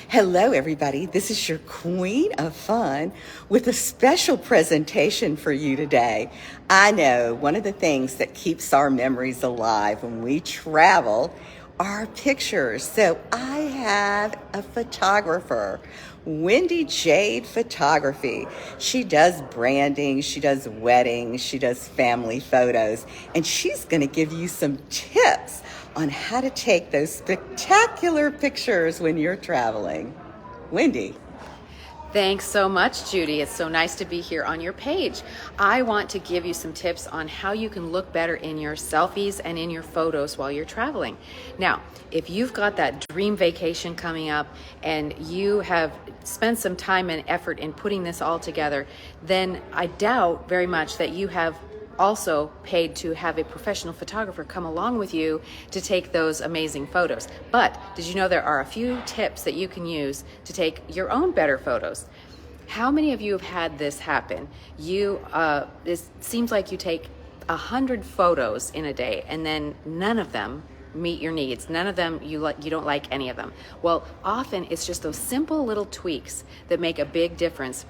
Hello, everybody. This is your Queen of Fun with a special presentation for you today. I know one of the things that keeps our memories alive when we travel are pictures. So I have a photographer, Wendy Jade Photography. She does branding, she does weddings, she does family photos, and she's going to give you some tips on how to take those spectacular pictures when you're traveling. Wendy. Thanks so much, Judy. It's so nice to be here on your page. I want to give you some tips on how you can look better in your selfies and in your photos while you're traveling. Now, if you've got that dream vacation coming up and you have spent some time and effort in putting this all together, then I doubt very much that you have also paid to have a professional photographer come along with you to take those amazing photos. But did you know there are a few tips that you can use to take your own better photos? How many of you have had this happen? It seems like you take 100 photos in a day and then none of them meet your needs. None of them, you don't like any of them. Well, often it's just those simple little tweaks that make a big difference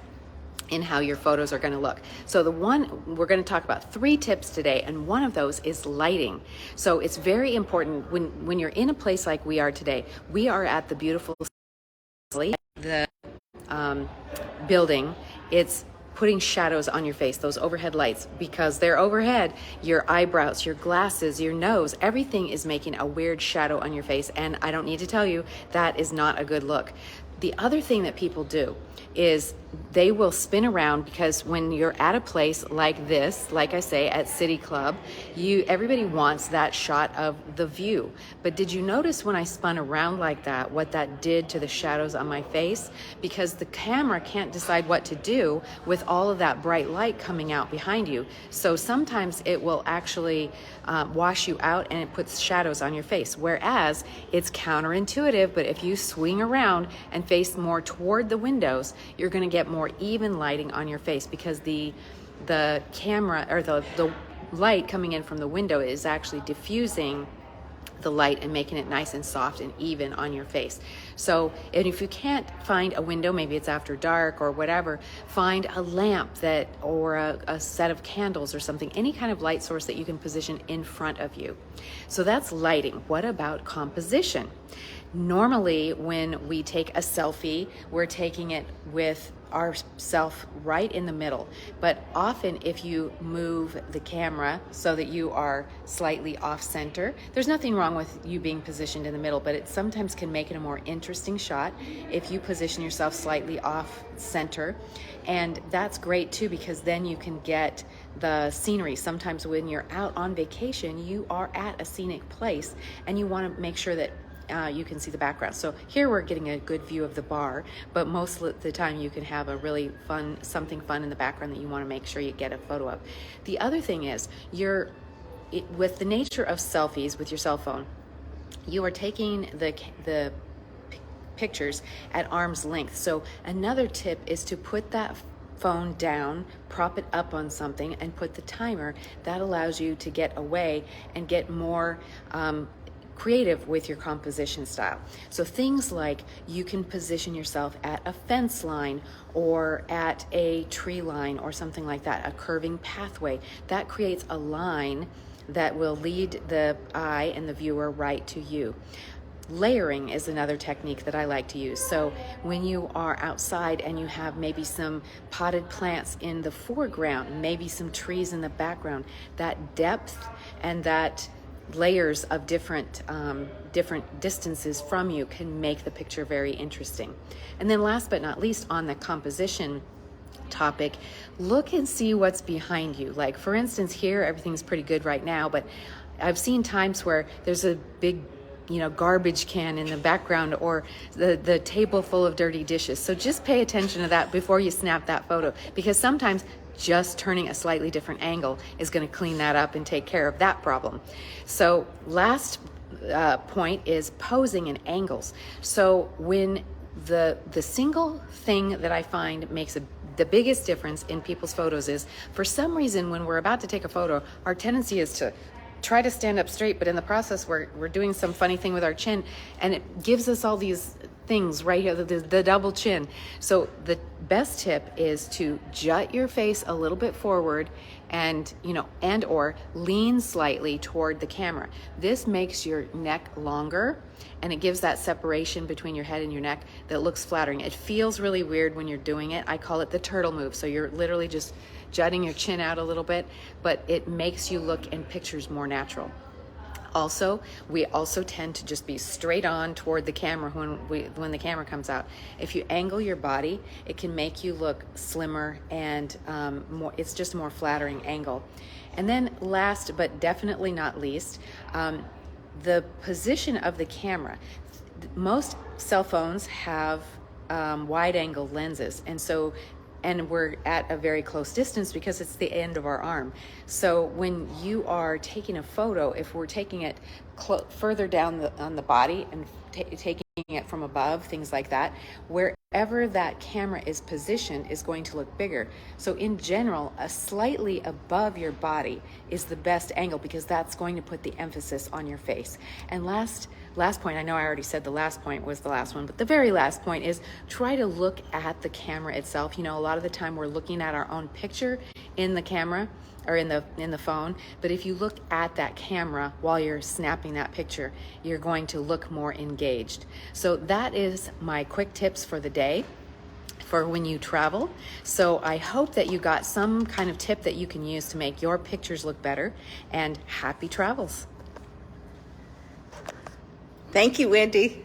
in how your photos are going to look. So we're going to talk about 3 tips today, and one of those is lighting. So it's very important when you're in a place like we are today. We are at the beautiful building. It's putting shadows on your face, those overhead lights, because they're overhead. Your eyebrows, your glasses, your nose, everything is making a weird shadow on your face, and I don't need to tell you that is not a good look. The other thing that people do is they will spin around, because when you're at a place like this, like I say, at City Club, everybody wants that shot of the view. But did you notice when I spun around like that, what that did to the shadows on my face? Because the camera can't decide what to do with all of that bright light coming out behind you. So sometimes it will actually wash you out and it puts shadows on your face. Whereas it's counterintuitive, but if you swing around and face more toward the windows, you're going to get more even lighting on your face, because the camera, or the light coming in from the window, is actually diffusing the light and making it nice and soft and even on your face. So, and if you can't find a window, maybe it's after dark or whatever, find a lamp or a set of candles or something, any kind of light source that you can position in front of you. So that's lighting. What about composition? Normally, when we take a selfie, we're taking it with ourself right in the middle. But often if you move the camera so that you are slightly off center, there's nothing wrong with you being positioned in the middle, but it sometimes can make it a more interesting shot if you position yourself slightly off center. And that's great too, because then you can get the scenery. Sometimes when you're out on vacation, you are at a scenic place and you want to make sure that you can see the background. So here we're getting a good view of the bar, but most of the time you can have a really something fun in the background that you want to make sure you get a photo of. The other thing is, with the nature of selfies with your cell phone, you are taking the pictures at arm's length. So another tip is to put that phone down, prop it up on something, and put the timer. That allows you to get away and get more creative with your composition style. So things like you can position yourself at a fence line or at a tree line or something like that, a curving pathway. That creates a line that will lead the eye and the viewer right to you. Layering is another technique that I like to use. So when you are outside and you have maybe some potted plants in the foreground, maybe some trees in the background, that depth and that layers of different distances from you can make the picture very interesting. And then last but not least, on the composition topic, look and see what's behind you. Like, for instance, here everything's pretty good right now, but I've seen times where there's a big garbage can in the background, or the table full of dirty dishes. So just pay attention to that before you snap that photo, because sometimes just turning a slightly different angle is going to clean that up and take care of that problem. So last point is posing and angles. So when the single thing that I find makes the biggest difference in people's photos is, for some reason, when we're about to take a photo, our tendency is to try to stand up straight, but in the process we're doing some funny thing with our chin, and it gives us all these things right here, the double chin. So the best tip is to jut your face a little bit forward and, and or lean slightly toward the camera. This makes your neck longer and it gives that separation between your head and your neck that looks flattering. It feels really weird when you're doing it. I call it the turtle move. So you're literally just jutting your chin out a little bit, but it makes you look in pictures more natural. Also, we also tend to just be straight on toward the camera when the camera comes out. If you angle your body, it can make you look slimmer and it's just a more flattering angle. And then last but definitely not least, the position of the camera. Most cell phones have wide angle lenses, and we're at a very close distance because it's the end of our arm. So when you are taking a photo, if we're taking it further down on the body and taking it from above, things like that, wherever that camera is positioned is going to look bigger. So in general, a slightly above your body is the best angle because that's going to put the emphasis on your face. And last point, I know I already said the last point was the last one, but the very last point is try to look at the camera itself. A lot of the time we're looking at our own picture in the camera or in the phone, but if you look at that camera while you're snapping that picture, you're going to look more engaged. So that is my quick tips for the day for when you travel. So I hope that you got some kind of tip that you can use to make your pictures look better, and happy travels. Thank you, Wendy.